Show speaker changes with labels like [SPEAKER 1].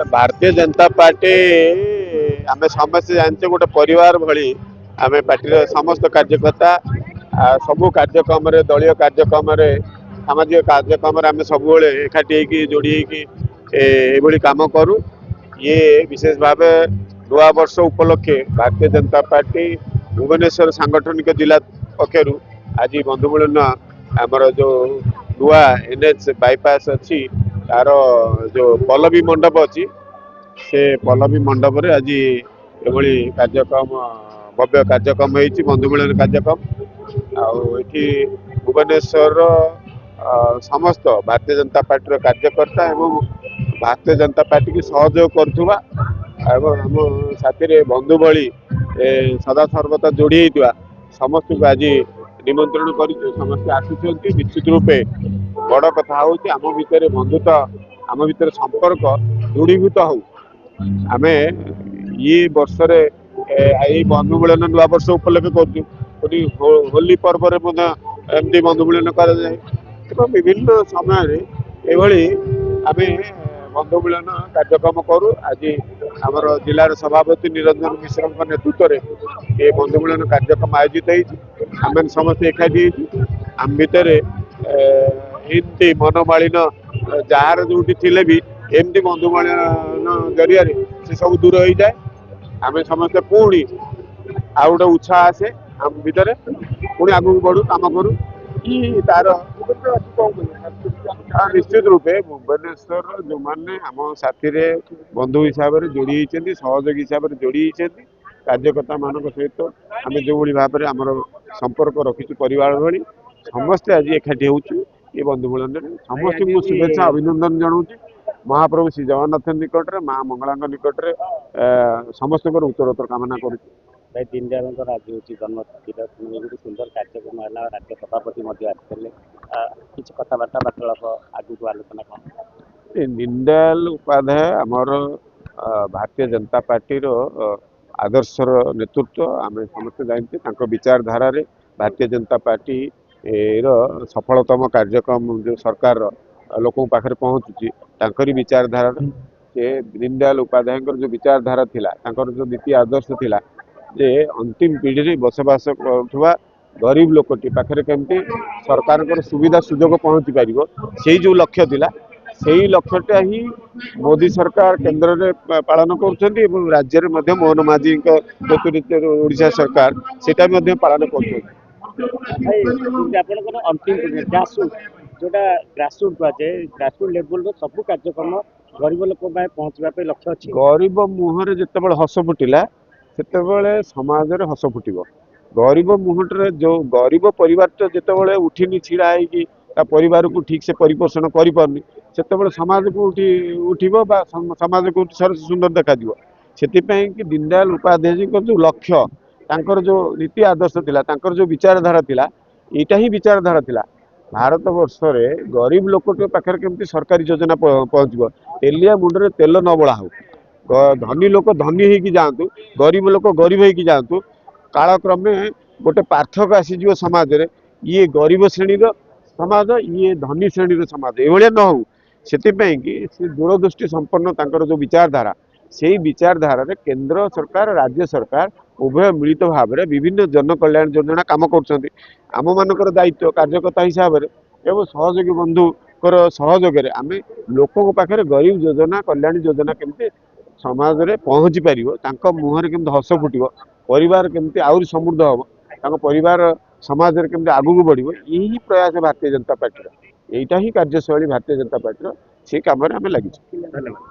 [SPEAKER 1] Bharatiya Janata party आम समस्त जानते गोटे परिवार भली आम पार्टी समस्त कार्यकर्ता सबू कार्यक्रम दलीय कार्यक्रम सामाजिक कार्यक्रम आम सब एकाठी जोड़ी ये कम करूँ ये विशेष भाव नुआ वर्ष उपलक्षे भारतीय जनता पार्टी भुवनेश्वर सांगठनिक जिला पक्षर आज बंधु मिलन आमर जो नुआ एनएच बाईपास अच्छी तार जो पल्लवी मंडप अच्छी से पल्लवी मंडप रे आज ये कार्यक्रम भव्य कार्यक्रम होती बंधु मिलन कार्यक्रम आठी भुवनेश्वर समस्त भारतीय जनता पार्टी कार्यकर्ता एवं भारतीय जनता पार्टी की सहयोग करुवा आम साथी बंधु भली सदा सर्वदा जोड़ी समस्त को आज निमंत्रण कर समस्ते आसुच्च निश्चित रूपे बड़ कथा हूँ आम भितर बंधुत्व आम भितर संपर्क दृढ़ीभूत हो आम ये वर्ष बंधु मिलन नुआ वर्ष उपलक्ष्य कर होली पर्व एमती बंधु मिलन कराए विभिन्न समय आम बंधु मिलन कार्यक्रम करूँ आज आमर जिलार सभापति निरंजन मिश्र नेतृत्व में ये बंधु मिलन कार्यक्रम आयोजित होमें समस्त एकाठी आम भितर एमती मनमालिन जार जो थे भी एमती बंधु मिलन जरिया से सब दूर हो जाए आम समस्त पुणी आ गोटे उत्साह आसे आम भितर पुणी आगू बढ़ू कम करूँ तार निश्चित रूपे भुवनेश्वर जो मैंने आम साथी बंधु हिसाब से जोड़ी सहयोगी हिसाब से जोड़ी कार्यकर्ता मान सहित आम जो भाव में आम संपर्क रखीचु परिवार भली समस्ते आज एकाठी होचु ये बंधु मिलन समस्त को शुभेच्छा अभिनंदन जनाऊँ महाप्रभु श्री जगन्नाथ निकट में माँ मंगला निकट में समस्त उत्तरोत्तर कामना करुँ
[SPEAKER 2] भाई दीनदयाल आज हूँ जन्मतिथि गोटे सुंदर कार्यक्रम है राज्य सभापति आसते किसी कथबार्ता वार्तालाप आगू आलोचना कौन
[SPEAKER 1] दीनदयाल उपाध्याय आमर भारतीय जनता पार्टी आदर्शर नेतृत्व आम समस्त जानते विचारधारा भारतीय जनता पार्टी सफलतम कार्यक्रम जो सरकार लोक पाखे पहुँचुची विचारधारा से दीनदयाल उपाध्याय जो विचारधारा थिला जो नीति आदर्श थिला जे अंतिम पीढ़ी में बसवास करुवा गरीब लोकटी पाखे केमती सरकार सुविधा सुजोग पहुँची पार से जो लक्ष्य थिला से ही लक्ष्यटा ही मोदी सरकार केंद्र में पालन कर राज्य में मोहन माझी नेतृत्व ओडिशा सरकार सेटा पालन कर
[SPEAKER 2] अंतिम ग्रासरूट जोटा ग्रासरूट कहुए ग्रासरूट लेवल सब कार्यक्रम गरीब लोक पहुँचा लक्ष्य अच्छी
[SPEAKER 1] गरीब मुहर जिते हस फुटिला से समाज में हस फुट गरीब मुहर जो गरीब परिवार जिते उठिनी छिड़ा है परिवार को ठीक से परिपोषण करें से समाज को उठब समाज को सुंदर देखा से दीनदयाल उपाध्याय जी जो लक्ष्य तांकर जो नीति आदर्श थिला तांकर जो विचारधारा थिला एटा ही विचारधारा थिला भारत वर्ष रे गरीब लोक पाखे केमती सरकारी योजना पहुँचब तेलिया मुंडे तेल न बड़ा हो धनी लोक धनी होगी जातु गरीब लोक गरीब होगी जातु कालक्रमे गोटे पार्थक्य आसीज समाज रे ये गरीब श्रेणी समाज ये धनी श्रेणी समाज ये न हो से दूरदृष्टि संपन्न तांकर जो विचारधारा से विचारधारा रे केंद्र सरकार राज्य सरकार उभय मिलित भाव में विभिन्न जन कल्याण योजना काम कर आम मानकर दायित्व कार्यकर्ता हिसाब से एवं सहयोगी बंधुकर सहयोग आम लोक पाखे गरीब योजना कल्याण योजना केमती समाज में पहुँची पार मुहर केमती हस फुटब परिवार केमती आहरी समृद्ध हम परिवार समाज में केमती आगू बढ़ यही प्रयास भारतीय जनता पार्टी यहीटा ही कार्यशैली भारतीय जनता पार्टी से कम आम लगी।
[SPEAKER 2] धन्यवाद।